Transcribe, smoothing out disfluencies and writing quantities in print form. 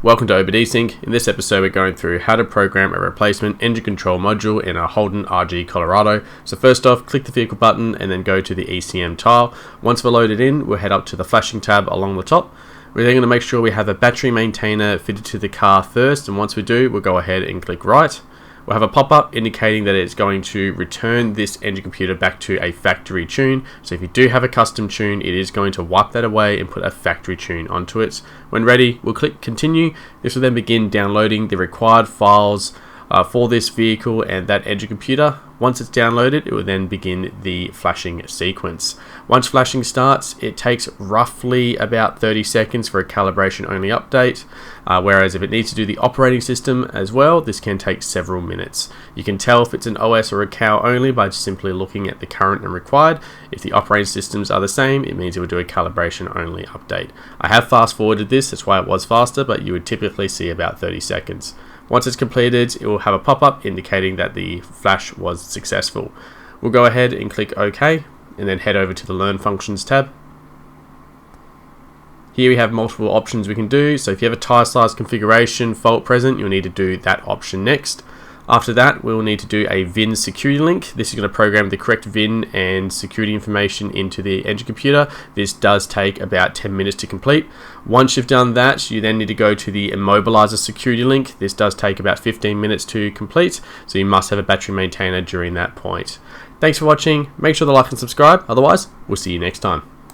Welcome to OBDSync. In this episode we're going through how to program a replacement engine control module in a Holden RG Colorado. So first off, click the vehicle button and then go to the ECM tile. Once we're loaded in, we'll head up to the flashing tab along the top. We're then going to make sure we have a battery maintainer fitted to the car first, and once we do, we'll go ahead and click right. We'll have a pop-up indicating that it's going to return this engine computer back to a factory tune. So if you do have a custom tune, it is going to wipe that away and put a factory tune onto it. When ready, we'll click continue. This will then begin downloading the required files for this vehicle and that engine computer. Once it's downloaded, it will then begin the flashing sequence. Once flashing starts, it takes roughly about 30 seconds for a calibration only update, whereas if it needs to do the operating system as well, this can take several minutes. You can tell if it's an OS or a CAL only by just simply looking at the current and required. If the operating systems are the same, it means it will do a calibration only update. I have fast forwarded this, that's why it was faster, but you would typically see about 30 seconds. Once it's completed, it will have a pop-up indicating that the flash was successful. We'll go ahead and click OK, and then head over to the Learn Functions tab. Here we have multiple options we can do. So if you have a tire size configuration fault present, you'll need to do that option next. After that, we'll need to do a VIN security link. This is going to program the correct VIN and security information into the engine computer. This does take about 10 minutes to complete. Once you've done that, you then need to go to the Immobilizer security link. This does take about 15 minutes to complete, so you must have a battery maintainer during that point. Thanks for watching. Make sure to like and subscribe. Otherwise, we'll see you next time.